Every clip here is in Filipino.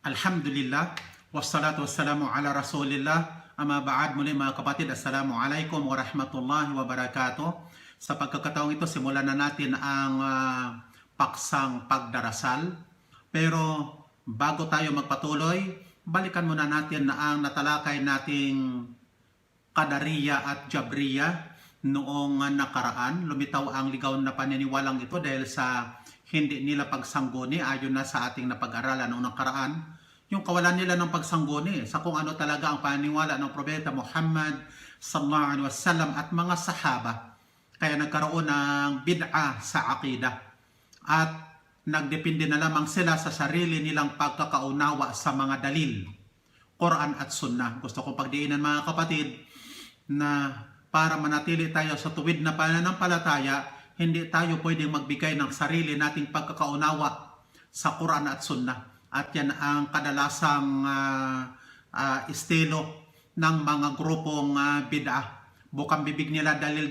Alhamdulillah, wassalatu wassalamu ala rasulillah, ama ba'ad. Muli mga kapatid, assalamualaikum warahmatullahi wabarakatuh. Sa pagkakataong ito, simulan na natin ang paksang pagdarasal. Pero bago tayo magpatuloy, balikan muna natin na ang natalakay nating Qadariya at Jabriya noong nakaraan. Lumitaw ang ligaw na paniniwalang ito dahil sa hindi nila pagsangguni ayon na sa ating napag-aralan noong nakaraan. Yung kawalan nila ng pagsangguni sa kung ano talaga ang paniniwala ng Propeta Muhammad sallallahu alaihi wasallam at mga sahaba. Kaya nagkaroon ng bid'ah sa aqida at nagdepende na lamang sila sa sarili nilang pagkakaunawa sa mga dalil, Quran at Sunnah. Gusto kong pagdiinan mga kapatid na para manatili tayo sa tuwid na pananampalataya, hindi tayo pwedeng magbigay ng sarili nating pagkakaunawa sa Quran at Sunnah. At yan ang kadalasang estilo ng mga grupong bid'ah. Bukang bibig nila dalil.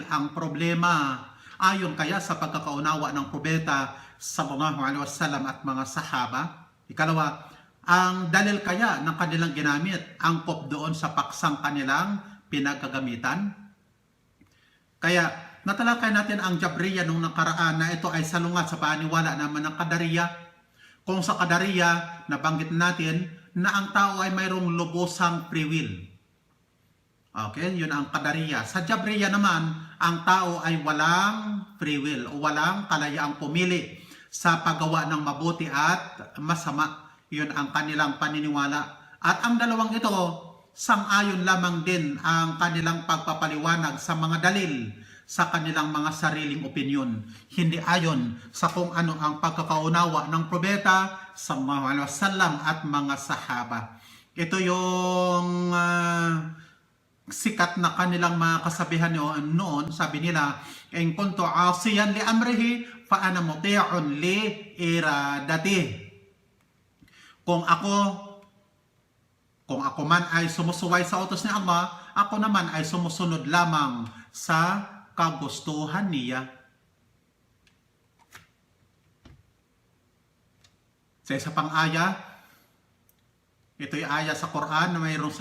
Ang problema ayon kaya sa pagkakaunawa ng Propeta sallallahu alaihi wasallam at mga sahaba. Ikalawa, ang dalil kaya ng kanilang ginamit angkop doon sa paksang kanilang pinagkagamitan. Kaya natalakay natin ang Jabriya nung nakaraan na ito ay salungat sa paniwala naman ng Qadariya. Kung sa Qadariya, nabanggit natin na ang tao ay mayroong lubosang free will. Okay, yun ang Qadariya. Sa Jabriya naman, ang tao ay walang free will o walang kalayaang pumili sa paggawa ng mabuti at masama. Yun ang kanilang paniniwala. At ang dalawang ito, sang-ayon lamang din ang kanilang pagpapaliwanag sa mga dalil sa kanilang mga sariling opinyon. Hindi ayon sa kung ano ang pagkakaunawa ng Propeta sallallahu alaihi wasallam at mga sahaba. Ito yung sikat na kanilang mga kasabihan noon. Sabi nila, in kuntu asiyan li amrihi fa ana muti'un li iradati. Kung ako man ay sumusuway sa utos ni Allah, ako naman ay sumusunod lamang sa kagustuhan niya. Sa isa pang aya, ito'y aya sa Quran na mayroong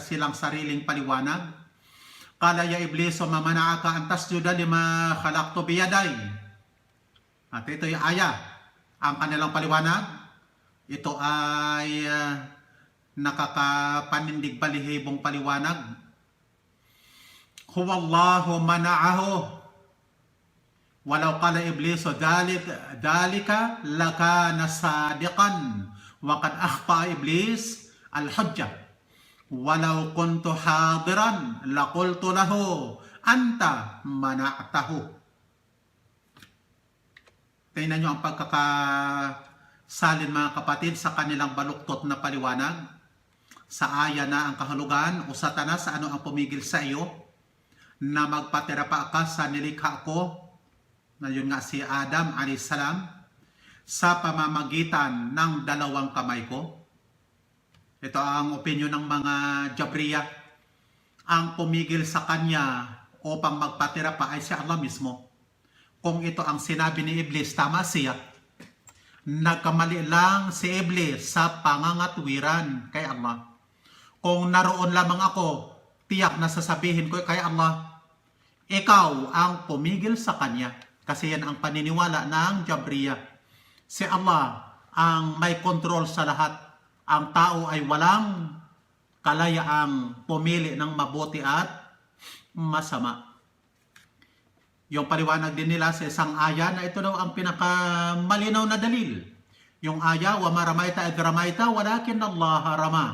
silang sariling paliwanag. Qala ya iblis wa ma mana'aka an tasjuda lima khalaqtu biyaday. At ito'y aya. Ang kanilang paliwanag, ito ay nakakapanindig balihibong paliwanag. Huwallahu mana'ahu walau qala iblisu dalika lakana sadiqan wa qad akhta iblis al-hujjah walau kuntu hadiran laqultu lahu anta mana'tahu. Tingnan nyo ang pagkakasalin mga kapatid sa kanilang baluktot na paliwanag. Sa aya na ang kahulugan o Satanas, ano ang pumigil sa iyo na magpatirapa ka sa nilikha ko, na yun nga si Adam a.s. sa pamamagitan ng dalawang kamay ko. Ito ang opinyon ng mga Jabriya. Ang pumigil sa kanya upang magpatirapa ay si Allah mismo. Kung ito ang sinabi ni Iblis, tama siya. Nagkamali lang si Iblis sa pangangatwiran kay Allah. Kung naroon lamang ako, tiyak na sasabihin ko kay Allah, ikaw ang pumigil sa kanya. Kasi yan ang paniniwala ng Jabriya. Si Allah ang may kontrol sa lahat. Ang tao ay walang kalayaang pumili ng mabuti at masama. Yung paliwanag din nila sa isang aya na ito daw ang pinakamalinaw na dalil. Yung aya, wa maramaita id ramaita walakin Allah rama.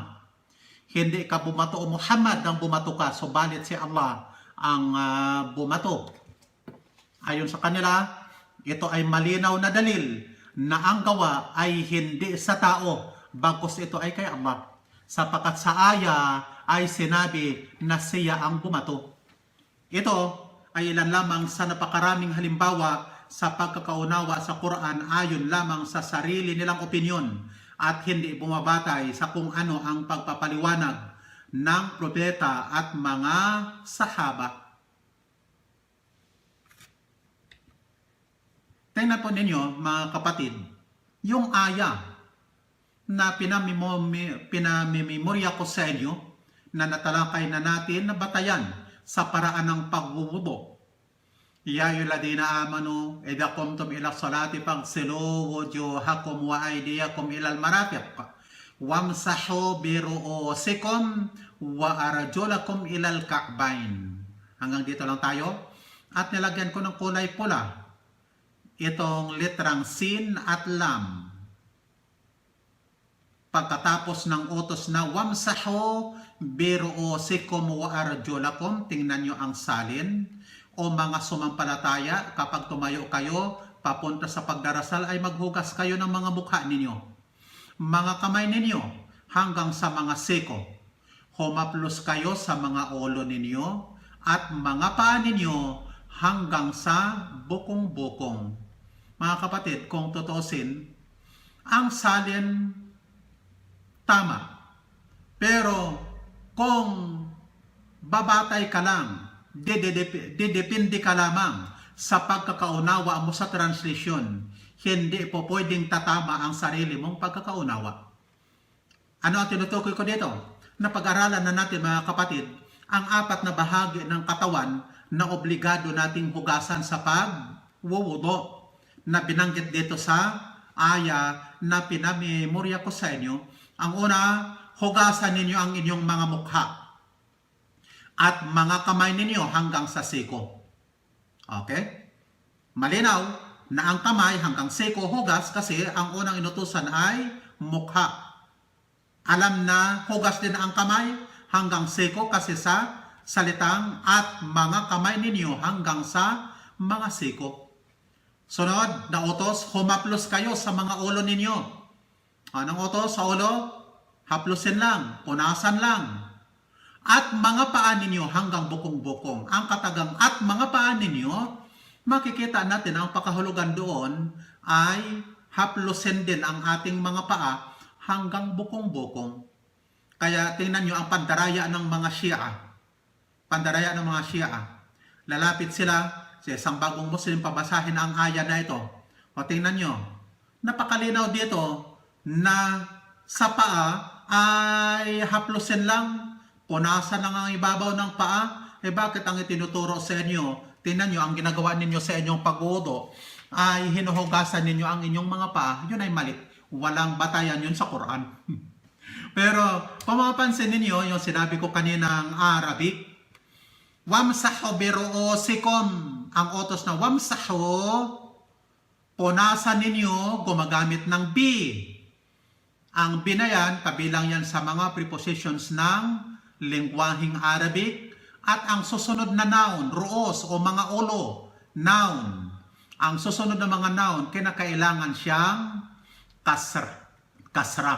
Hindi ka bumato o Muhammad ang bumato ka, subalit si Allah ang bumato. Ayon sa kanila, ito ay malinaw na dalil na ang gawa ay hindi sa tao, bagkus ito ay kay Allah. Sapagkat sa aya ay sinabi na siya ang bumato. Ito ay ilan lamang sa napakaraming halimbawa sa pagkakaunawa sa Quran ayon lamang sa sarili nilang opinyon at hindi bumabatay sa kung ano ang pagpapaliwanag ng propeta at mga sahaba. Tingnan po ninyo mga kapatid, yung aya na pinamimemorya ko sa inyo na natalakay na natin na batayan sa paraan ng pagwuwudo. Ya ayyuhalladhina amanu idza qumtum ila salati faghsilu wujuhakum wa aydiyakum ila al-marafiq wamsahu bi ru'usikum wa arjulakum ila al-ka'bayn. Hanggang dito lang tayo. At nilagyan ko ng kulay pula itong litrang sin at lam. Pagkatapos ng utos na wamsahu bi ru'usikum wa arjulakum, tingnan nyo ang salin. O mga sumampalataya, kapag tumayo kayo papunta sa pagdarasal ay maghugas kayo ng mga mukha ninyo, mga kamay ninyo hanggang sa mga siko. Humaplos kayo sa mga ulo ninyo at mga paa ninyo hanggang sa bukong-bukong. Mga kapatid, kung tutusin, ang salin tama. Pero kung babatay ka lang, didepende ka lamang sa pagkakaunawa mo sa translation. Hindi po pwedeng tatama ang sarili mong pagkakaunawa. Ano ang tinutukoy ko dito? Na pag-aralan na natin mga kapatid, ang apat na bahagi ng katawan na obligado nating hugasan sa pagwuwudo na binanggit dito sa aya na pinamemorya ko sa inyo. Ang una, hugasan ninyo ang inyong mga mukha at mga kamay ninyo hanggang sa siko. Okay? Malinaw na ang kamay hanggang siko hugas kasi ang unang inutusan ay mukha. Alam na hugas din ang kamay hanggang siko kasi sa salitang at mga kamay ninyo hanggang sa mga siko. Sunod na utos, humaplos kayo sa mga ulo ninyo. Anong utos sa ulo? Haplusin lang, punasan lang. At mga paa ninyo hanggang bukong-bukong. Ang katagang at mga paa ninyo, makikita natin ang pakahulugan doon ay haplusin din ang ating mga paa hanggang bukong-bukong. Kaya tingnan nyo ang pandaraya ng mga Shia. Pandaraya ng mga Shia. Lalapit sila sa isang bagong Muslim, pabasahin ang aya na ito. O tingnan nyo, napakalinaw dito na sa paa ay haplusin lang, punasan lang ang ibabaw ng paa. Bakit ang itinuturo sa inyo? Tingnan nyo, ang ginagawa ninyo sa inyong pagwudo ay hinuhugasan ninyo ang inyong mga paa. Yun ay mali. Walang batayan yun sa Quran. Pero kung mapapansin ninyo, yung sinabi ko kanina ang Arabic, wamsahu bi ru'usikum. Ang utos na wamsahu, punasan ninyo gumagamit ng bi. Ang bi na yan, kabilang yan sa mga prepositions ng lingwaheng Arabic. At ang susunod na noun, ruos o mga ulo, noun. Ang susunod na mga noun, kinakailangan siyang kasra.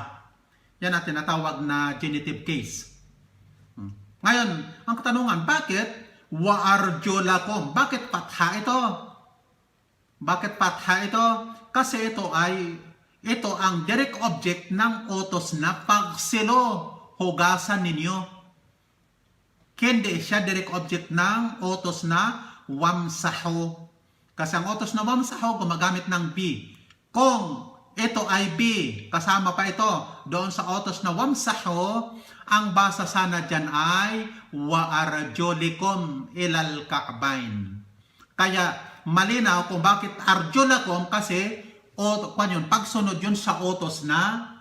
Yan ang tinatawag na genitive case. Ngayon, ang katanungan, bakit wa arjulakum? Bakit patha ito? Bakit patha ito? Kasi ito ang direct object ng utos na pagsilo, hugasan ninyo. Hindi siya direct object ng utos na wamsahu. Kasi ang utos na wamsahu gumagamit ng bi. Kung ito ay bi, kasama pa ito doon sa utos na wamsahu, ang basa sana dyan ay wa arjulikum ilal ka'bayn. Kaya malinaw kung bakit arjulakum kasi pagsunod yun sa utos na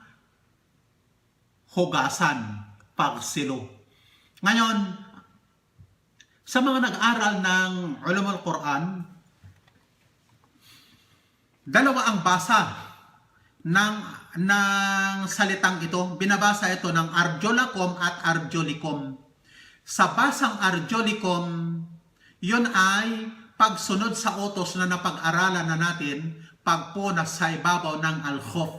hugasan, pagsilo. Ngayon, sa mga nag-aral ng Ulumul Quran, dalawa ang basa ng salitang ito. Binabasa ito ng arjulakum at arjulikum. Sa basang arjulikum, yun ay pagsunod sa utos na napag-aralan na natin, pagpunas sa ibabaw ng al-khuf.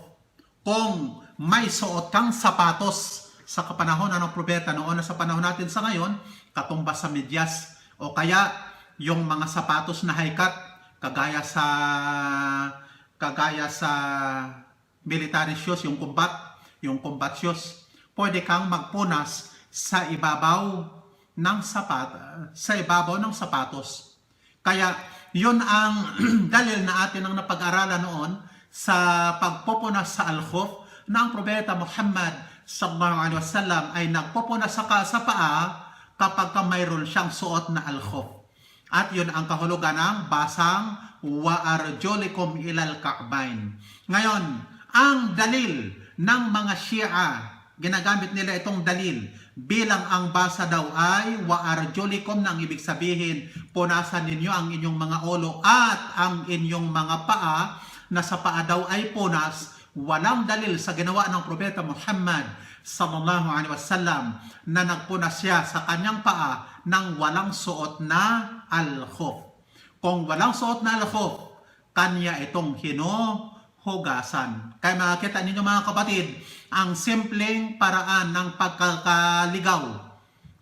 Kung may suot kang sapatos sa kapanahon ng propeta noon na sa panahon natin sa ngayon, katumbas sa medyas o kaya yung mga sapatos na high-cut kagaya sa military shoes, yung combat shoes, pwede kang magpunas sa ibabaw ng sapatos. Kaya yun ang dalil na atin ang napag-aralan noon sa pagpupunas sa al-khuf na ang Propeta Muhammad sallallahu alaihi wasallam ay nagpupuna sa paa kapag mayroon siyang suot na al-khuf. At yun ang kahulugan ng basang wa arjulikum ilal ka'bayn. Ngayon, ang dalil ng mga Shia, ginagamit nila itong dalil bilang ang basa daw ay wa arjulikum, nang ibig sabihin punasan ninyo ang inyong mga ulo at ang inyong mga paa, na sa paa daw ay punas. Walang dalil sa ginawa ng Propeta Muhammad sallallahu alaihi wasallam na nagpunas siya sa kanyang paa ng walang suot na al-khuf. Kung walang suot na al-khuf, kanya itong hinuhugasan. Kaya makikita ninyo mga kapatid, ang simpleng paraan ng pagkakaligaw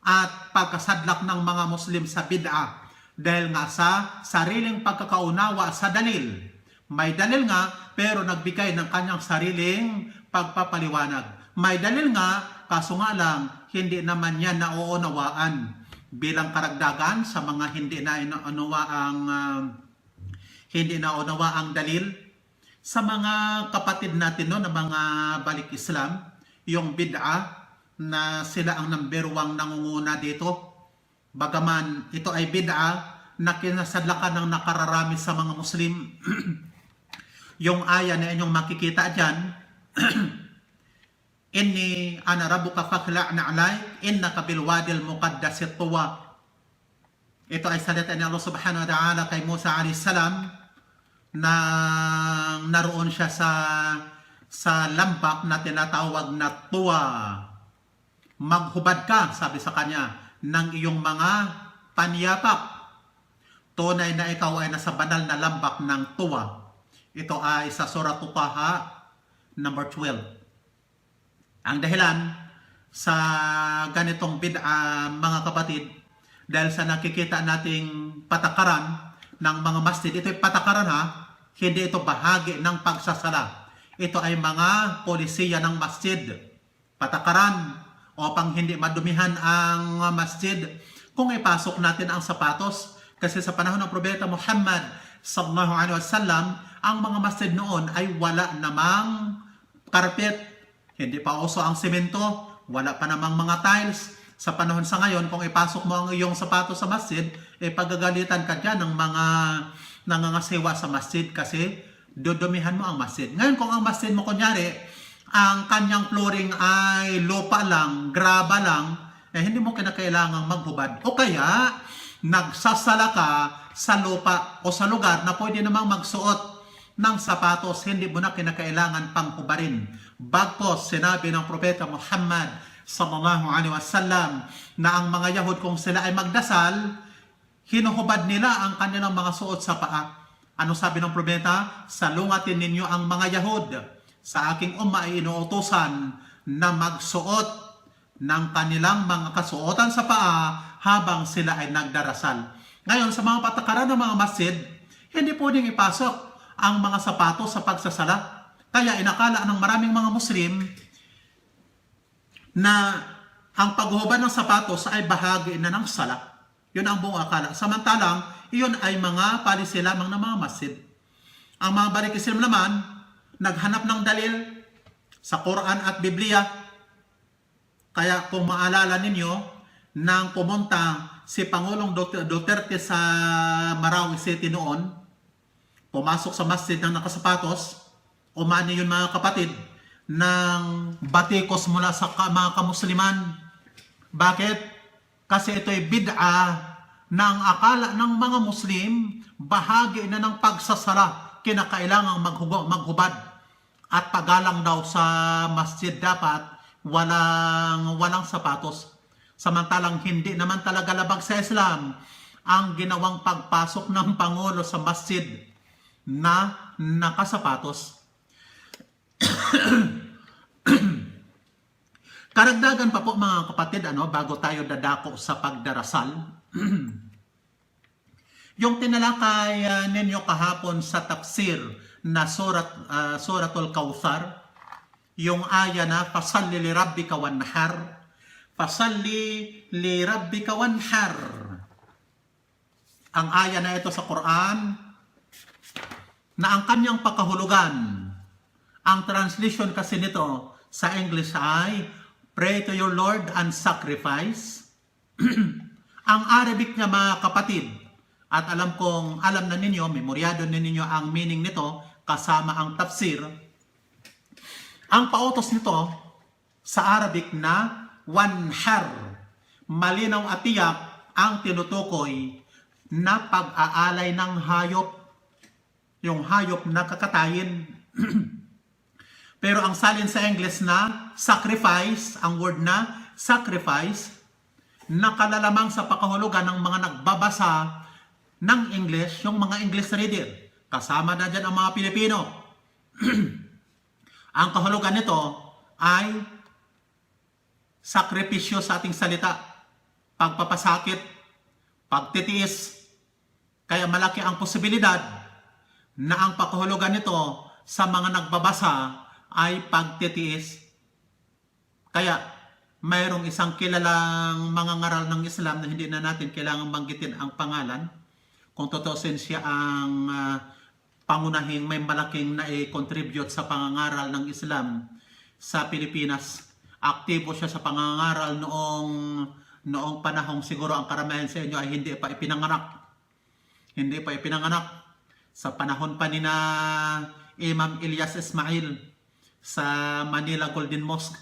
at pagkasadlak ng mga Muslim sa bid'a dahil nga sa sariling pagkakaunawa sa dalil. May dalil nga pero nagbigay ng kanyang sariling pagpapaliwanag. May dalil nga kaso nga lang hindi naman yan nauunawaan. Bilang karagdagan sa mga hindi naunawa ang dalil, sa mga kapatid natin no, na mga balik Islam, yung bid'a na sila ang number 1 nangunguna dito, bagaman ito ay bid'a na kinasadlakan ng nakararami sa mga Muslim. Yung aya na inyong makikita dyan, Inni ana rabbuka fakhla'na 'alayk innaka bil wadil muqaddas tuwa. Ito ay salita ni Allah subhanahu wa ta'ala kay Musa alayhis salam na naroon siya sa lambak na tinatawag na tuwa. Maghubad ka, sabi sa kanya, ng iyong mga panyapak. Tunay na ikaw ay nasa banal na lambak ng tuwa. Ito ay sa Surah Taha number 12. Ang dahilan sa ganitong bid'a mga kapatid, dahil sa nakikita nating patakaran ng mga masjid, ito ay patakaran ha, hindi ito bahagi ng pagsasala. Ito ay mga polisiya ng masjid. Patakaran upang hindi madumihan ang masjid. Kung ipasok natin ang sapatos, kasi sa panahon ng Propeta Muhammad sallallahu alaihi wasallam, ang mga masjid noon ay wala namang carpet. Hindi pa uso ang semento, wala pa namang mga tiles. Sa panahon sa ngayon, kung ipasok mo ang iyong sapatos sa masjid, pagagalitan ka dyan ng mga nangangasiwa sa masjid kasi dudumihan mo ang masjid. Ngayon, kung ang masjid mo kunyari, ang kanyang flooring ay lupa lang, graba lang, hindi mo kinakailangang maghubad. O kaya, nagsasala ka sa lupa o sa lugar na pwede namang magsuot ng sapatos, hindi mo na kinakailangan panghubarin. Bagpos, sinabi ng Propeta Muhammad sallallahu alaihi wasallam na ang mga Yahud kung sila ay magdasal, hinuhubad nila ang kanilang mga suot sa paa. Ano sabi ng Propeta? Salungatin ninyo ang mga Yahud. Sa aking umma ay inuutusan na magsuot ng kanilang mga kasuotan sa paa habang sila ay nagdarasal. Ngayon, sa mga patakaran ng mga masjid, hindi pwedeng ipasok ang mga sapatos sa pagsasala. Kaya inakala ng maraming mga Muslim na ang paghuhubad ng sapatos ay bahagi na ng sala. Yun ang buong akala. Samantalang, iyon ay mga palisi lamang ng mga masjid. Ang mga balik Islam naman, naghanap ng dalil sa Quran at Biblia. Kaya kung maalala ninyo, nang pumunta si Pangulong Duterte sa Marawi City noon, pumasok sa masjid ng nakasapatos, umani yun mga kapatid, ng batikos mula sa mga kamusliman. Bakit? Kasi ito ay bid'a na ang akala ng mga Muslim, bahagi na ng pagsasala, kinakailangang maghubad. At pagalang daw sa masjid dapat walang sapatos. Samantalang hindi naman talaga labag sa Islam ang ginawang pagpasok ng Pangulo sa masjid na nakasapatos. Karagdagan pa po mga kapatid, bago tayo dadako sa pagdarasal. Yung tinalakay ninyo kahapon sa tafsir na Suratul Kawthar, yung aya na fasalli li rabbika wanhar, fasalli li rabbika wanhar. Ang aya na ito sa Quran na ang kanyang pakahulugan Ang translation kasi nito sa English ay pray to your Lord and sacrifice. Ang Arabic niya mga kapatid, at alam na ninyo, memoryado ninyo ang meaning nito kasama ang tafsir. Ang pautos nito sa Arabic na wanhar, malinaw at tiyak ang tinutukoy na pag-aalay ng hayop, yung hayop na kakatayin. Pero ang salin sa English na sacrifice, ang word na sacrifice, nakalalamang sa pakahulugan ng mga nagbabasa ng English, yung mga English reader. Kasama na dyan ang mga Pilipino. Ang kahulugan nito ay sakripisyo sa ating salita, pagpapasakit, pagtitiis. Kaya malaki ang posibilidad na ang pakahulugan nito sa mga nagbabasa ay pagtitiis. Kaya mayroong isang kilalang mangangaral ng Islam na hindi na natin kailangang banggitin ang pangalan. Kung tutusin siya ang pangunahing may malaking na-contribute sa pangangaral ng Islam sa Pilipinas. Aktibo siya sa pangangaral noong panahong siguro ang karamihan sa inyo ay hindi pa ipinanganak. Hindi pa ipinanganak. Sa panahon pa ni na Imam Ilyas Ismail sa Manila Golden Mosque,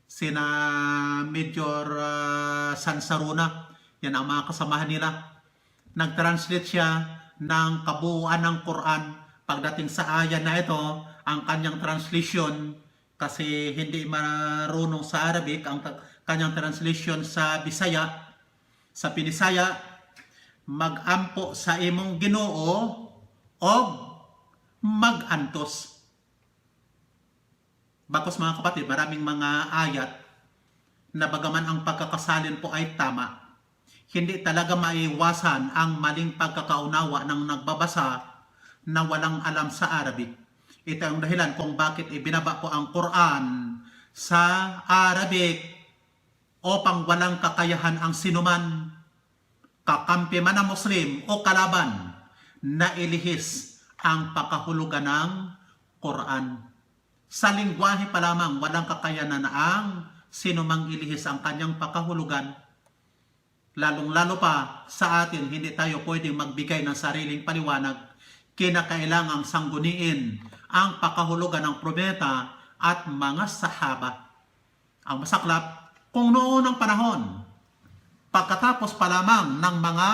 sina Major Sansaruna, yan ang mga kasamahan nila. Nag-translate siya ng kabuuan ng Quran. Pagdating sa aya na ito, ang kanyang translation, kasi hindi marunong sa Arabic, ang kanyang translation sa Bisaya, sa Pinisaya, mag-ampo sa imong Ginoo o mag-antos. Bakos mga kapatid, maraming mga ayat na bagaman ang pagkakasalin po ay tama, hindi talaga maiwasan ang maling pagkakaunawa ng nagbabasa na walang alam sa Arabic. Ito ang dahilan kung bakit ibinaba ko ang Quran sa Arabic upang walang kakayahan ang sinuman, kakampi man na Muslim o kalaban, na ilihis ang pakahulugan ng Quran. Sa lingwahe pa lamang, walang kakayanan ang sinumang ilihis ang kanyang pakahulugan. Lalong-lalo pa sa atin, hindi tayo pwedeng magbigay ng sariling paliwanag. Kinakailangang sangguniin ang pakahulugan ng propeta at mga sahaba. Ang masaklap, kung noon ang panahon, pagkatapos pa lamang ng mga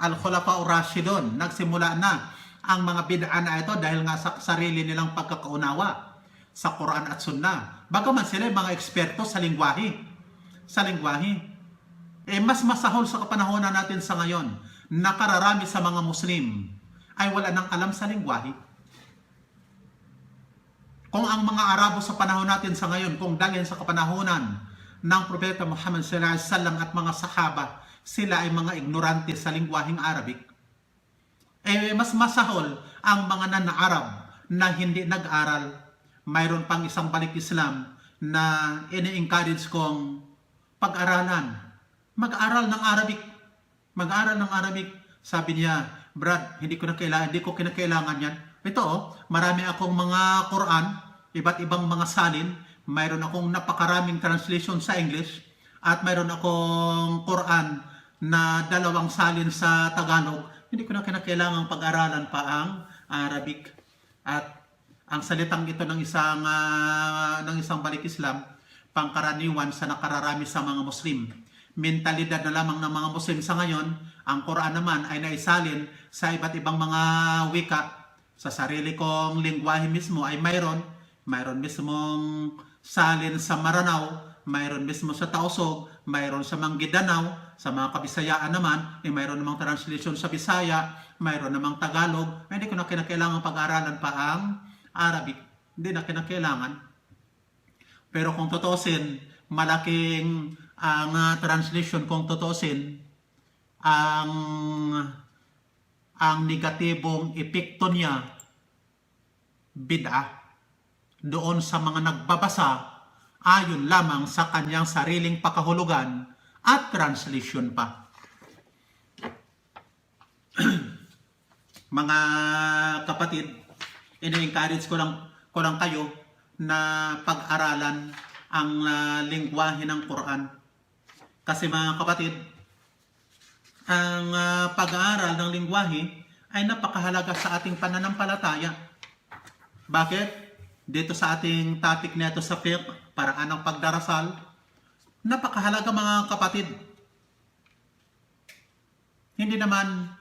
Al-Khulafa Rashidun, nagsimula na ang mga bid'a na ito dahil nga sa sarili nilang pagkakaunawa sa Quran at Sunnah. Bagaman sila mga eksperto sa lingwahe. Mas masahol sa kapanahonan natin sa ngayon, nakararami sa mga Muslim ay wala nang alam sa lingwahe. Kung ang mga Arabo sa panahon natin sa ngayon, kung dalhin sa kapanahonan ng Propeta Muhammad sallallahu alaihi wasallam at mga sahaba, sila ay mga ignorante sa lingwaheng Arabic. Mas masahol ang mga nan-Arab na hindi nag-aral. Mayroon pang isang balik Islam na ini-encourage kong pag-aralan. Mag-aral ng Arabic. Mag-aral ng Arabic. Sabi niya, Brad, hindi ko kinakailangan yan. Ito, marami akong mga Quran, iba't ibang mga salin. Mayroon akong napakaraming translation sa English. At mayroon akong Quran na 2 salin sa Tagalog. Hindi ko na kinakailangan pag-aralan pa ang Arabic. At ang salitang ito ng isang balik Islam, pangkaraniwan sa nakararami sa mga Muslim. Mentalidad na lamang ng mga Muslim sa ngayon, ang Quran naman ay naisalin sa iba't ibang mga wika. Sa sarili kong lingwahe mismo ay mayroon mismong salin sa Maranao, mayroon mismo sa Tausog, mayroon sa Manggidanaw, sa mga Kabisayaan naman, mayroon namang translation sa Bisaya, mayroon namang Tagalog. Hindi ko na kinakailangan pag-aralan pa ang Arabic. Hindi na kinakailangan. Pero kung tutusin, malaking ang translation, kung tutusin, ang negatibong epekto niya, bid'ah, doon sa mga nagbabasa, ayon lamang sa kanyang sariling pakahulugan at translation pa. Mga kapatid, ini-encourage ko lang kayo na pag-aralan ang lengguwahe ng Quran. Kasi mga kapatid, ang pag-aaral ng lengguwahe ay napakahalaga sa ating pananampalataya. Bakit? Dito sa ating topic nito sa fiqh, paraan ng pagdarasal, napakahalaga mga kapatid. Hindi naman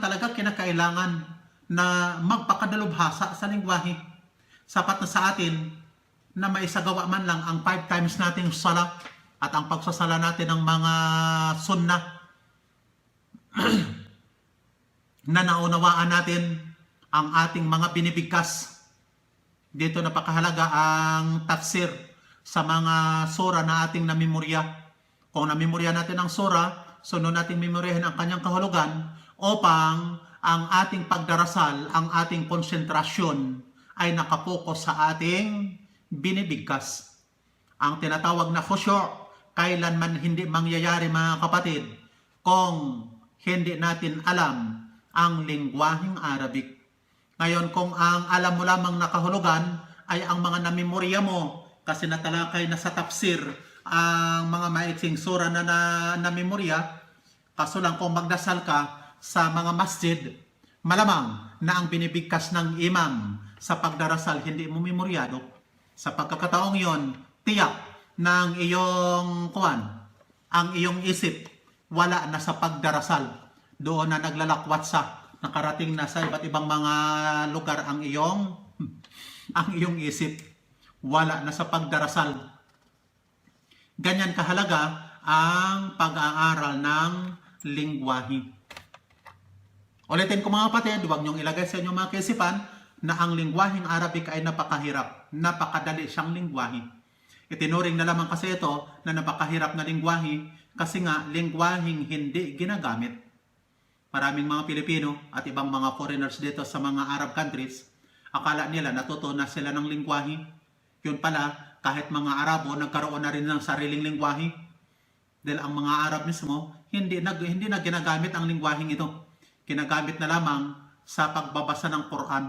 talaga kinakailangan na magpakadalubhasa sa lengguwahe. Sapat na sa atin na maisagawa man lang ang 5 times nating sala at ang pagsasala natin ng mga sunnah na naunawaan natin ang ating mga binibigkas. Dito napakahalaga ang tafsir sa mga sura na ating namemorya. Kung namemorya natin ang sura, sunod natin memoryahin ang kanyang kahulugan upang ang ating pagdarasal, ang ating konsentrasyon ay nakapokus sa ating binibigkas. Ang tinatawag na khusyu' kailanman hindi mangyayari mga kapatid kung hindi natin alam ang lengguwaheng Arabic. Ngayon, kung ang alam mo lamang na kahulugan ay ang mga namemorya mo kasi natalakay na sa tafsir ang mga maiksing sura na namemorya, kaso lang kung magdasal ka sa mga masjid, malamang na ang binibigkas ng imam sa pagdarasal hindi mo memoryado. Sa pagkakataong yon, tiyak ng iyong ang iyong isip wala na sa pagdarasal. Doon na naglalakwat sa nakarating na sa iba't ibang mga lugar ang iyong isip wala na sa pagdarasal. Ganyan kahalaga ang pag-aaral ng lengguwahe. Ulitin ko mga kapatid, huwag niyong ilagay sa inyong mga kaisipan na ang lengguwaheng Arabic ay napakahirap, napakadali siyang lengguwahe. Itinuring na lamang kasi ito na napakahirap na lengguwahe kasi nga lengguwaheng hindi ginagamit. Maraming mga Pilipino at ibang mga foreigners dito sa mga Arab countries, akala nila natuto na sila ng lengguwahe. Yun pala, kahit mga Arabo nagkaroon na rin ng sariling lengguwahe. Dahil ang mga Arab mismo, hindi na ginagamit ang lengguwaheng ito. Ginagamit na lamang sa pagbabasa ng Quran.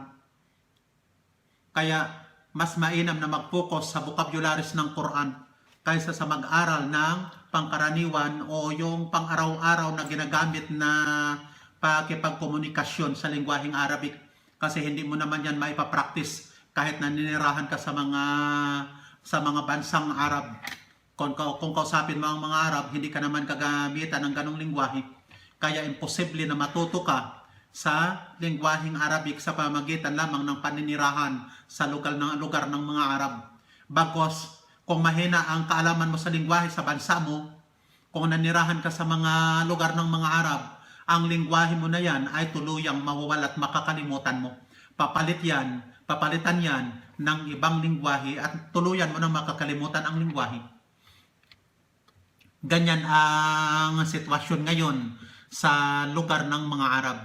Kaya mas mainam na mag-focus sa vocabularies ng Quran kaysa sa mag-aral ng pangkaraniwan o yung pang-araw-araw na ginagamit na pakipagkomunikasyon sa lengguwaheng Arabic. Kasi hindi mo naman yan maipapractice kahit naninirahan ka sa mga bansang Arab. Kung kausapin mo ang mga Arab, hindi ka naman kagamitan ng ganong lengguwahe. Kaya imposible na matuto ka sa lengguwaheng Arabic sa pamamagitan lamang ng paninirahan sa lugar ng mga Arab. Bagos, kung mahina ang kaalaman mo sa lengguwahe sa bansa mo, kung nanirahan ka sa mga lugar ng mga Arab, ang lengguwahe mo na yan ay tuluyang mawawala at makakalimutan mo. Papalitan yan ng ibang lengguwahe at tuluyan mo na makakalimutan ang lengguwahe. Ganyan ang sitwasyon ngayon sa lugar ng mga Arab.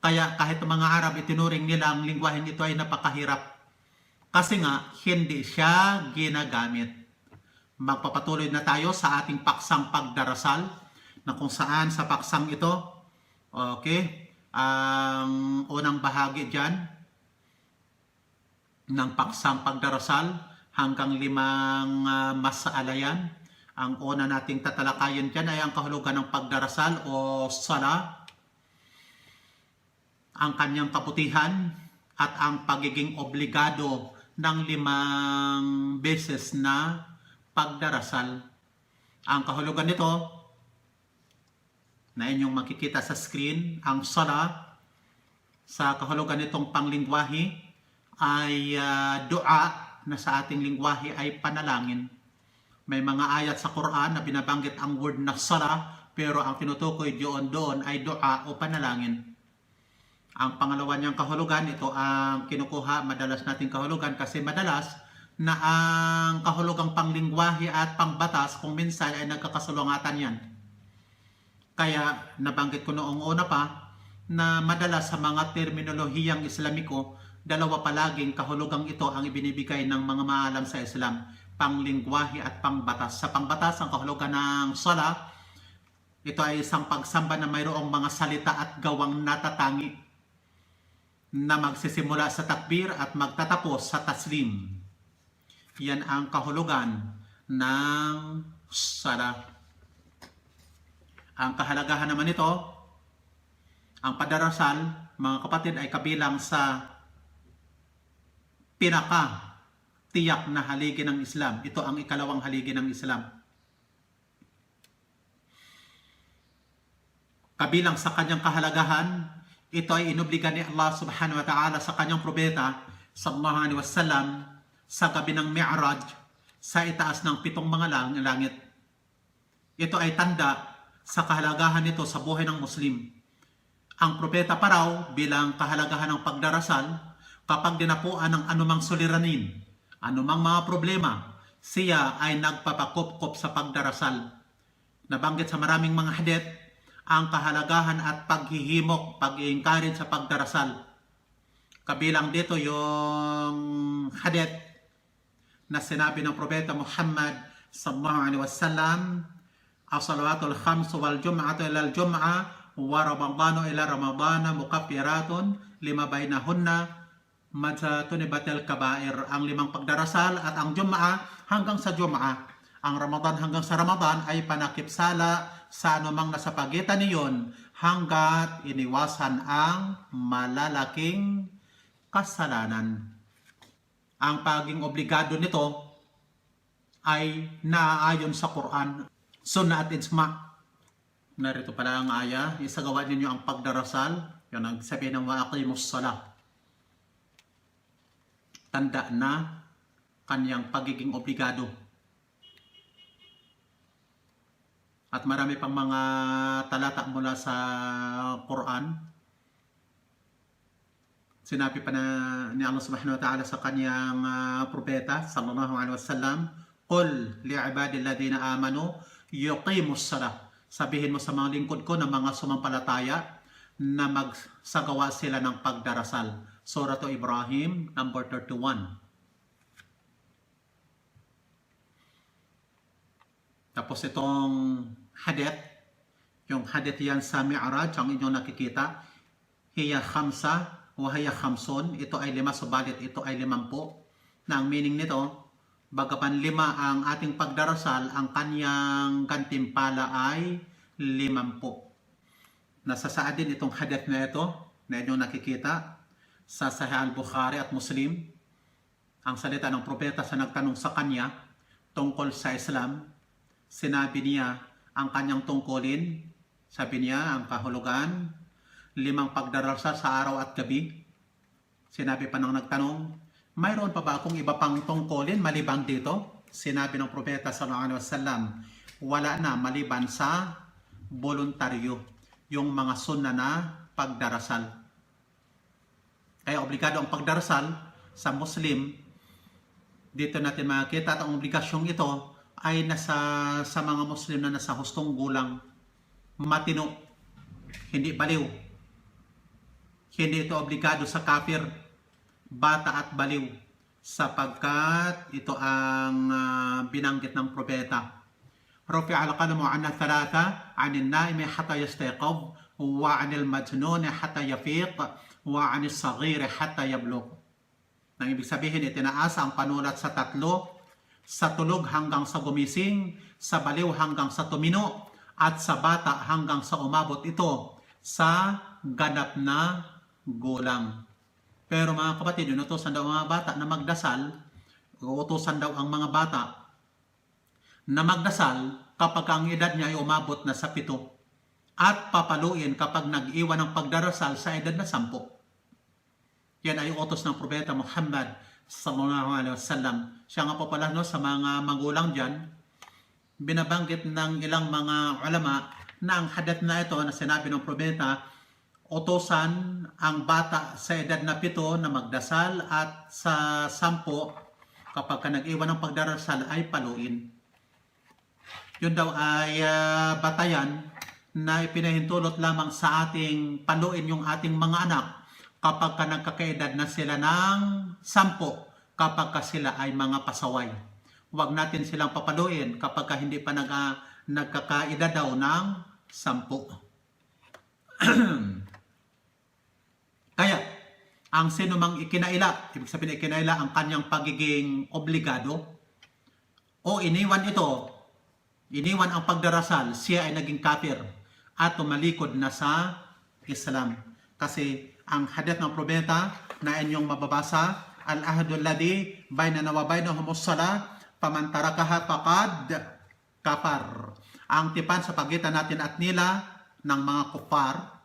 Kaya kahit mga Arab itinuring nila ang lengguwaheng ito ay napakahirap. Kasi nga, hindi siya ginagamit. Magpapatuloy na tayo sa ating paksang pagdarasal na kung saan sa paksang ito, okay, ang unang bahagi dyan ng paksang pagdarasal hanggang 5 masaalayan. Ang una nating tatalakayin dyan ay ang kahulugan ng pagdarasal o sala, ang kanyang kabutihan at ang pagiging obligado ng 5 beses na pagdarasal. Ang kahulugan nito na inyong makikita sa screen, ang sala, sa kahulugan nitong panglingwahe ay dua na sa ating lingwahe ay panalangin. May mga ayat sa Quran na binabanggit ang word na sala, pero ang tinutukoy doon ay dua o panalangin. Ang pangalawa niyang kahulugan, ito ang kinukuha madalas nating kahulugan kasi madalas na ang kahulugang panglingwahe at pangbatas kung minsan ay nagkakasulungatan yan. Kaya nabanggit ko noong una pa na madalas sa mga terminolohiyang Islamiko, dalawa palaging kahulugang ito ang ibinibigay ng mga maalam sa Islam, panglingwahe at pangbatas. Sa pangbatas, ang kahulugan ng sala, ito ay isang pagsamba na mayroong mga salita at gawang natatangi. na magsisimula sa takbir at magtatapos sa taslim. Yan ang kahulugan ng sala. Ang kahalagahan naman nito, ang padarasal, mga kapatid, ay kabilang sa pinaka tiyak na haligi ng Islam. Ito ang ikalawang haligi ng Islam. Kabilang sa kanyang kahalagahan, ito ay inobliga ni Allah subhanahu wa ta'ala sa kanyang propeta sallallahu alaihi wasallam sa gabi ng Mi'raj sa itaas ng 7 mga langit. Ito ay tanda sa kahalagahan nito sa buhay ng Muslim. Ang propeta pa raw bilang kahalagahan ng pagdarasal, kapag dinapuan ng anumang suliranin, anumang mga problema, siya ay nagpapakupkop sa pagdarasal. Nabanggit sa maraming mga hadith ang kahalagahan at paghihimok, pag-i-encourage sa pagdarasal. Kabilang dito yung hadith na sinabi ng propeta Muhammad sallallahu alaihi wasallam, as-salawatul khams wal jum'atu ila al-jum'ah wa ramadanu ila ramadana mukaffiratun lima bainahunna majtunibatil kabair. Ang 5 pagdarasal at ang Jum'ah hanggang sa Jum'ah. Ang Ramadan hanggang sa Ramadan ay panakipsala sa anumang nasa pagitan niyon hanggat iniwasan ang malalaking kasalanan. Ang paging obligado nito ay naaayon sa Quran, Sunnah at Ijma'. Narito pala ang aya, isagawa ninyo ang pagdarasal, yun ang sabihin ng waaqimus salah. Tanda na kanyang pagiging obligado. At marami pang mga talata mula sa Quran. Sinabi pa na ni Allah subhanahu wa ta'ala sa kanyang propeta sallallahu alaihi wasallam, "Qul li'ibadil ladina amanu yuqimus salah." Sabihin mo sa mga lingkod ko na mga sumampalataya na magsagawa sila ng pagdarasal. Surah Ibrahim, number 31. Tapos itong hadith, yung hadith yan sa Mi'raj, ang inyong nakikita, hiya khamsa wa hiya khamsun, ito ay 5 subalit ito ay 50. Na ang meaning nito, bagapan 5 ang ating pagdarasal, ang kanyang gantimpala ay 50. Nasasaad din itong hadith na ito na inyong nakikita sa Sahih al-Bukhari at Muslim. Ang salita ng propeta sa nagtanong sa kanya tungkol sa Islam, sinabi niya ang kanyang tungkulin. Sabi niya ang kahulugan, 5 pagdarasal sa araw at gabi. Sinabi pa ng nagtanong, mayroon pa ba akong iba pang tungkulin maliban dito? Sinabi ng propeta sallallahu alaihi wasallam, wala na maliban sa voluntaryo, yung mga sunna na pagdarasal. Kaya obligado ang pagdarasal sa Muslim. Dito natin makikita at ang obligasyong ito ay nasa sa mga Muslim na nasa hustong gulang, matino, hindi baliw. Hindi ito obligado sa kafir, bata at baliw, sapagkat ito ang binanggit ng propeta. Rufi'a al-qalamu 'an thalatha 'anil naimi hatta yastayqidh wa 'anil majnun hatta yafiq wa 'anil saghir hatta yablugh. Nang ibig sabihin, itinaas ang panulat sa 3, sa tulog hanggang sa gumising, sa baliw hanggang sa tumino, at sa bata hanggang sa umabot ito sa ganap na gulang. Pero mga kapatid, inutusan daw ang mga bata na magdasal, uutusan daw ang mga bata na magdasal kapag ang edad niya ay umabot na sa 7 at papaluin kapag nag-iwan ng pagdarasal sa edad na 10. Yan ay utos ng propeta Muhammad sallallahu alaihi wasallam. Siya nga po pala sa mga magulang dyan, binabanggit ng ilang mga ulama na ang hadith na ito na sinabi ng propeta, utosan ang bata sa edad na 7 na magdasal at sa 10 kapag nag-iwan ng pagdarasal ay paluin. Yun daw ay batayan na ipinahintulot lamang sa ating paluin yung ating mga anak kapag nagkakaedad na sila ng 10, kapag sila ay mga pasaway. Huwag natin silang papaluin kapag hindi pa nagkakaedad daw ng 10. Kaya, ang sinumang ikinaila, ibig sabihin ikinaila ang kanyang pagiging obligado o iniwan ang pagdarasal, siya ay naging kafir at tumalikod na sa Islam. Kasi ang hadith ng propeta na inyong mababasa, al-ahdul ladhi bainana wa bainahumus salah faman tarakaha faqad kafar. Ang tipan sa pagitan natin at nila ng mga kufar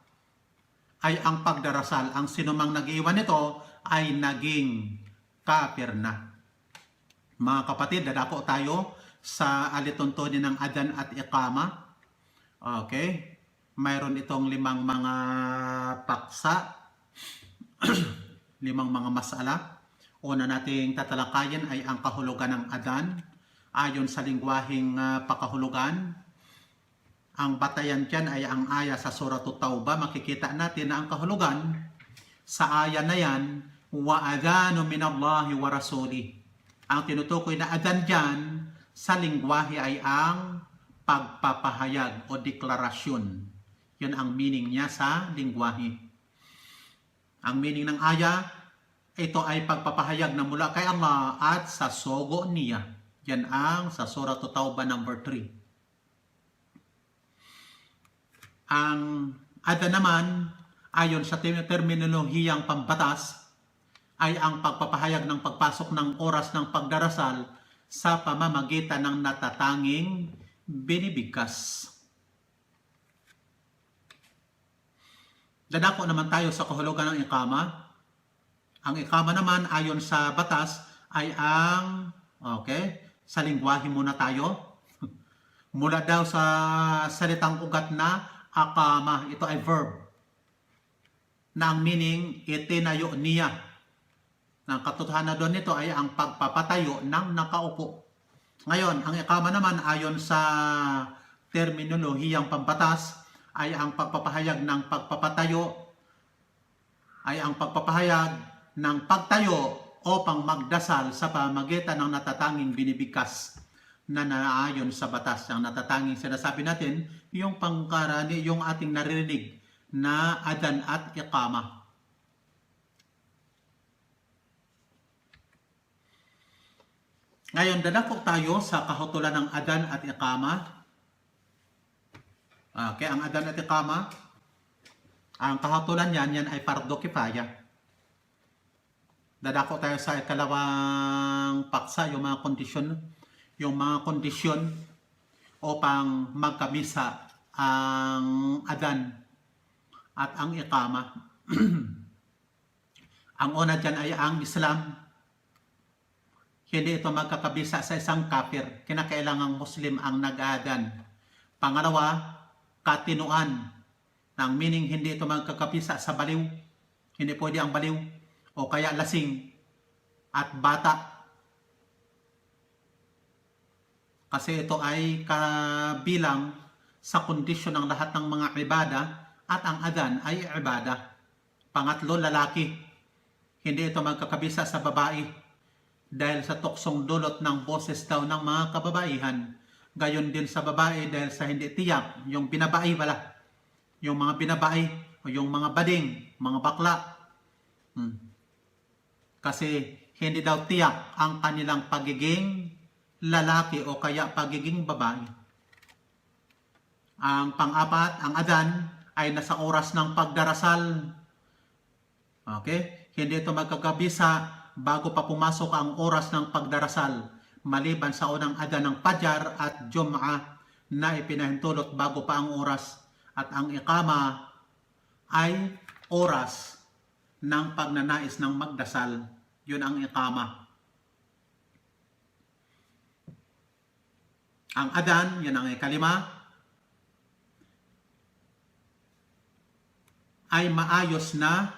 ay ang pagdarasal. Ang sinumang nag-iwan nito ay naging kafir na. Mga kapatid, dadako tayo sa alituntunin ng adan at iqama. Okay? Mayroon itong 5 mga paksa, 5 mga masala. Una nating tatalakayin ay ang kahulugan ng adan. Ayon sa lingwaheng pakahulugan, ang batayan dyan ay ang aya sa Surah At-Tawbah. Makikita natin na ang kahulugan sa aya na yan, wa adhanu minallahi wa rasuli. Ang tinutukoy na adan dyan sa lingwahe ay ang pagpapahayag o deklarasyon. Yun ang meaning niya sa lingwahe. Ang meaning ng aya, ito ay pagpapahayag na mula kay Allah at sa sogo niya. Yan ang sa Surah At-Tawbah number 3. Ang adan naman, ayon sa terminolohiyang pambatas, ay ang pagpapahayag ng pagpasok ng oras ng pagdarasal sa pamamagitan ng natatanging binibigkas. Dadako naman tayo sa kahulugan ng iqama. Ang iqama naman ayon sa batas ay ang, sa lingwahe muna tayo. Mula daw sa salitang ugat na aqama, ito ay verb na ang meaning itinayo niya. Ang katotohanan doon nito ay ang pagpapatayo ng nakaupo. Ngayon, ang iqama naman ayon sa terminolohiyang pambatas ay ang pagpapahayag ng pagpapatayo, ay ang pagpapahayag ng pagtayo o pangmagdasal sa pamamagitan ng natatanging binibigkas na naayon sa batas. Ang natatanging sinasabi natin, yung pangkarani, yung ating naririnig na adan at iqama. Ngayon, dadako tayo sa kahutulan ng adan at iqama. Okay, ang adan at iqama, ang kahutulan yan ay fardo kifaya. Dadako tayo sa ikalawang paksa, yung mga kondisyon upang magkamisa ang adan at ang iqama. Ang una dyan ay ang Islam. Hindi ito magkakabisa sa isang kafir. Kinakailangang Muslim ang nag-aadan. Pangalawa, katinuan. Ang meaning, hindi ito magkakabisa sa baliw. Hindi pwede ang baliw o kaya lasing at bata. Kasi ito ay kabilang sa kondisyon ng lahat ng mga ibada at ang adan ay ibada. Pangatlo, lalaki. Hindi ito magkakabisa sa babae dahil sa tuksong dulot ng boses daw ng mga kababaihan. Gayon din sa babae dahil sa hindi tiyak, yung binabae pala. Yung mga binabae o yung mga bading, mga bakla. Kasi hindi daw tiyak ang kanilang pagiging lalaki o kaya pagiging babae. Ang pang-apat, ang adan ay nasa oras ng pagdarasal. Okay? Hindi ito magkakabisa bago pa pumasok ang oras ng pagdarasal, maliban sa unang adan ng Fajar at Jum'ah na ipinahintulot bago pa ang oras. At ang iqama ay oras ng pagnanais ng magdasal. Yun ang iqama. Ang adan, yun ang ikalima, ay maayos na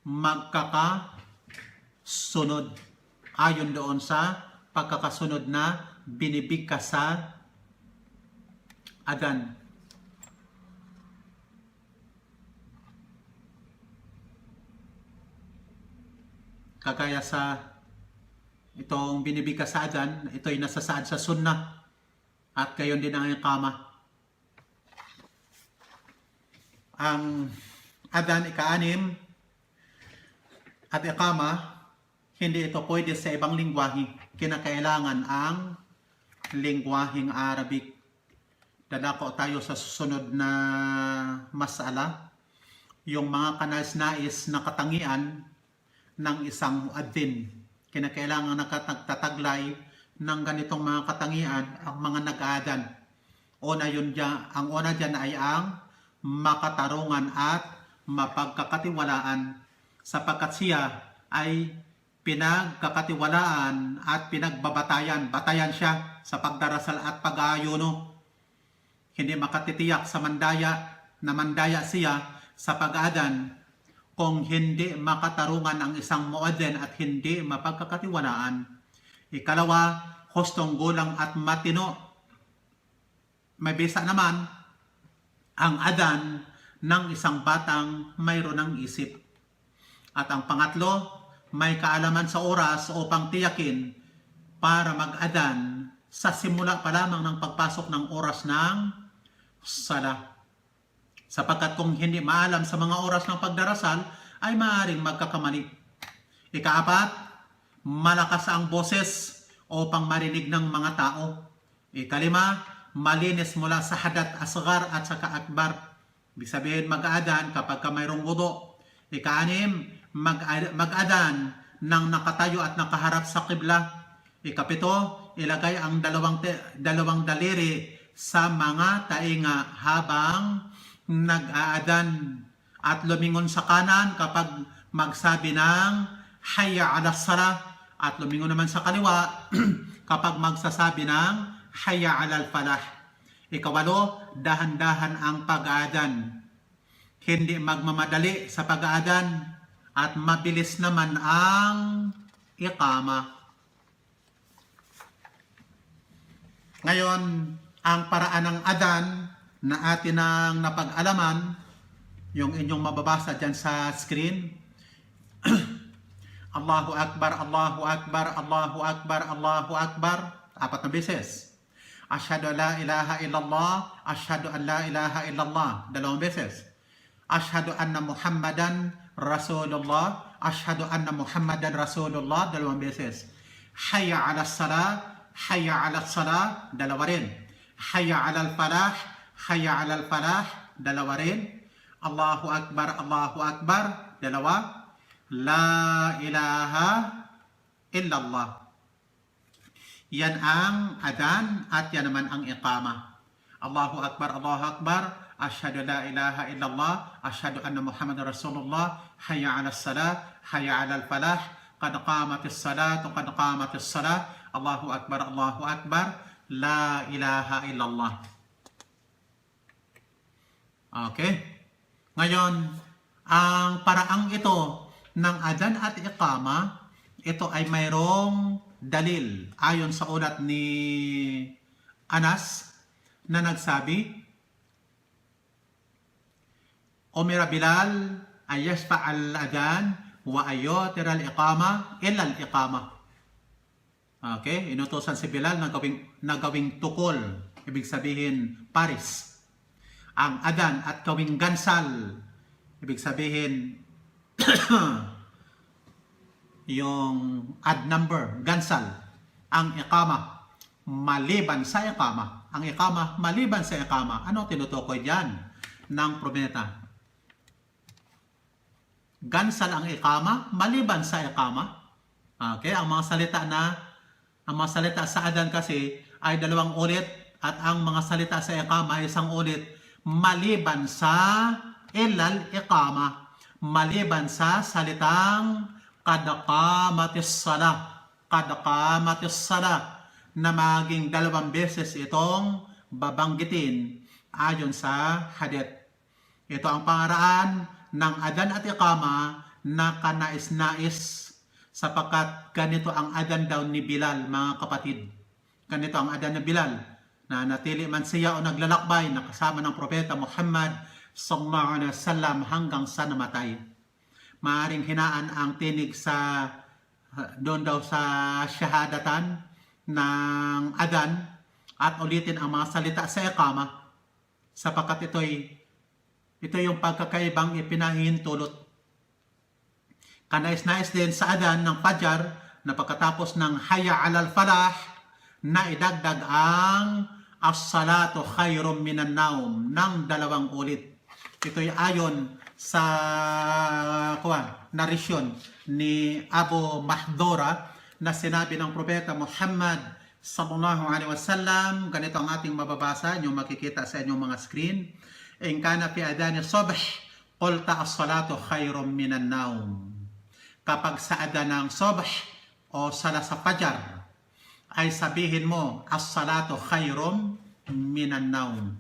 magkakasunod. Ayon doon sa pagkakasunod na binibigkas sa adan. Kagaya sa itong binibigkas sa adan, ito ay nasasaad sa sunnah at gayon din ang iqama. Ang adan ika-6 at iqama, hindi ito pwede sa ibang lingwahe. Kinakailangan ang lingwaheng Arabic. Dadako tayo sa susunod na masala, yung mga kanais-nais na katangian ng isang muadzin. Kinakailangan nakatagtaglay ng ganitong mga katangian ang mga nag-aadan. Ang una dyan ay ang makatarungan at mapagkakatiwalaan, sapagkat siya ay pinagkakatiwalaan at pinagbabatayan. Batayan siya sa pagdarasal at pag-aayuno. Hindi makatitiyak sa mandaya siya sa pag-aadan kung hindi makatarungan ang isang muadzin at hindi mapagkakatiwalaan. Ikalawa, hustong gulang at matino. May bisa naman ang adan ng isang batang mayroon ng isip. At ang pangatlo, may kaalaman sa oras upang tiyakin para mag-adan sa simula pa lamang ng pagpasok ng oras ng sala. Sapagkat kung hindi maalam sa mga oras ng pagdarasal, ay maaaring magkakamali. Ikaapat, malakas ang boses upang marinig ng mga tao. Ikalima, malinis mula sa hadat asgar at saka akbar. Ibig sabihin mag-aadan kapag mayroong wudu. Ikaanim, mag-adan ng nakatayo at nakaharap sa qibla. Ikapito, ilagay ang dalawang daliri sa mga tainga habang nag-aadan at lumingon sa kanan kapag magsabi ng hayya ala salah at lumingon naman sa kaliwa kapag magsasabi ng hayya ala falah. Ikawalo, dahan-dahan ang pag-aadan. Hindi magmamadali sa pag-aadan at mabilis naman ang iqama. Ngayon, ang paraan ng adan na atin ang napag-alaman, yung inyong mababasa dyan sa screen. Allahu Akbar, Allahu Akbar, Allahu Akbar, Allahu Akbar. 4 na beses. Ashhadu an la ilaha illallah, ashhadu an la ilaha illallah. 2 beses. Ashhadu anna Muhammadan Rasulullah, ashhadu anna Muhammadan Rasulullah. 2 beses. Hayya ala salah, hayya ala salah. 2 rin. Hayya ala falah, hayya ala falah. 2 rin. Allahu Akbar, Allahu Akbar. 2. La ilaha illallah. Yan ang adan at yan naman ang iqama. Allahu Akbar, Allahu Akbar. Ashhadu la ilaha illallah, ashhadu anna Muhammadar Rasulullah. Hayya 'alas salah, hayya 'alal falah. Qad qamatis salatu, qad qamatis salah. Allahu Akbar, Allahu Akbar. La ilaha illallah. Okay? Ngayon, ang paraang ito ng adan at iqama, ito ay mayroong dalil ayon sa ulat ni Anas na nagsabi, Umira Bilal ay yashfa' al-adan wa ayotir al-iqama illa al-iqama. Okay, inutusan si Bilal na gawing tukol, ibig sabihin paris. Ang adan at gawing gansal, ibig sabihin yung odd number, gansal. Ang iqama, maliban sa iqama. Ang iqama, maliban sa iqama. Ano tinutukoy diyan ng propeta? Gansal ang iqama, maliban sa iqama. Okay, ang mga salita sa adan kasi ay 2 ulit at ang mga salita sa iqama ay 1 ulit maliban sa ilal iqama. Maliban sa salitang qad qamatis salah, qad qamatis salah, na maging 2 beses itong babanggitin ayon sa hadith. Ito ang pangaraan ng adan at iqama na kanais-nais, sapagkat ganito ang adan daw ni Bilal, mga kapatid. Ganito ang adan ni Bilal, na natili man siya o naglalakbay na kasama ng propeta Muhammad sallallahu alaihi wasallam hanggang sa namatay. Maaring hinaan ang tinig sa doon daw sa syahadatan ng adan at ulitin ang mga salita sa iqama, sapagkat ito yung pagkakaibang ipinahihintulot. Kanais-nais din sa adan ng Fajr na pagkatapos ng Hayya 'alal Falah na idagdag ang as-salatu khairum minan naum ng 2 ulit. Ito'y ayon sa narisyon ni Abu Mahdura na sinabi ng Propeta Muhammad sallallahu alaihi wasallam. Ganito ang ating mababasa, inyong makikita sa inyong mga screen. In kana fi adhan as-subh qulta as-salatu khairum minan naum. Kapag sa adan ng subh o sala sa Fajr ay sabihin mo as-salatu khairum minan naum.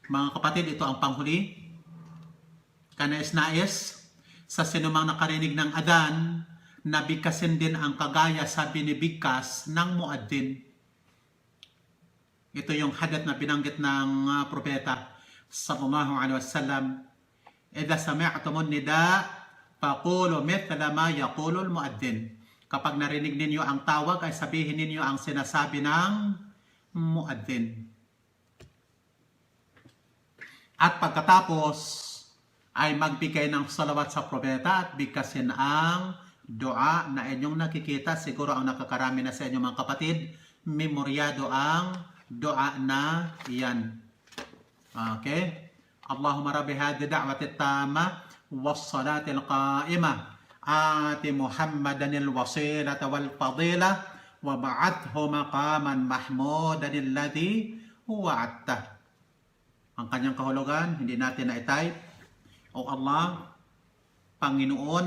Mga kapatid, ito ang panghuli. Kanais-nais sa sinumang nakarinig ng adan na bigkasin din ang kagaya sa binibigkas ng muaddin. Ito yung hadith na binanggit ng propeta sallallahu alaihi wasallam. Idza sami'tumun nida faqulu mithla ma yaqulu al-muaddin. Kapag narinig ninyo ang tawag ay sabihin ninyo ang sinasabi ng muaddin. At pagkatapos ay magbigay ng salawat sa propeta at bigkasin ang dua na inyong nakikita. Siguro ang nakakarami na sa inyong mga kapatid, memoryado ang dua na iyan. Okay? Allahumma rabbi hadhi da'wati tama was-salati al-qa'imah ati Muhammadan al-wasilata wal-fadila wa ba'athu maqaman mahmudan alladhi wa'adtah. Ang kanyang kahulugan, hindi natin na-type. O Allah, Panginoon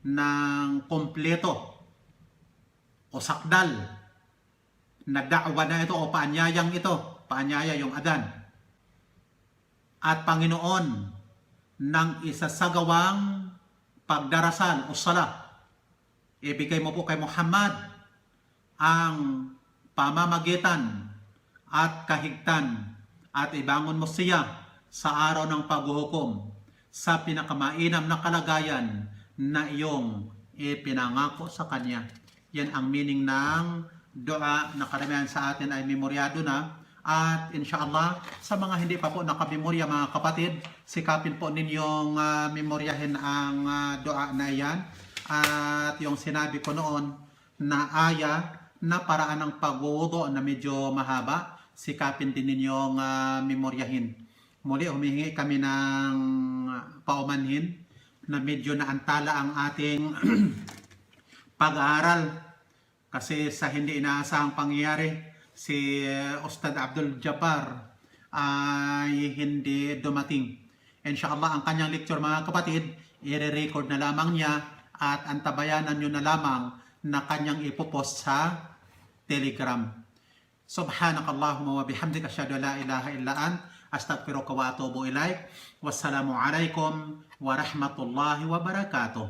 ng kompleto o sakdal na da'wa na ito o paanyayang ito, paanyaya yung adan. At Panginoon ng isasagawang pagdarasal o sala, ibigay mo po kay Muhammad ang pamamagitan at kahigtan at ibangon mo siya sa araw ng paghuhukom sa pinakamainam na kalagayan na iyong ipinangako sa kanya. Yan ang meaning ng dua na karamihan sa atin ay memoryado na. At inshallah, sa mga hindi pa po nakamemorya mga kapatid, sikapin po ninyong memoryahin ang dua na iyan. At yung sinabi ko noon na aya na paraan ng pagwudo na medyo mahaba, sikapin din ninyong memoryahin. Muli, humihingi kami ng paumanhin na medyo naantala ang ating pag-aaral. Kasi sa hindi inaasahang pangyayari, si Ustad Abdul Jabbar ay hindi dumating. Inshallah, ang kanyang lecture mga kapatid, i-record na lamang niya at antabayanan nyo na lamang na kanyang ipopost sa Telegram. Subhanakallahumma wa bihamdika asyhadu an la ilaha illa ant astaghfiruka wa atubu ilaik. Wassalamu alaikum wa rahmatullahi wa barakatuh.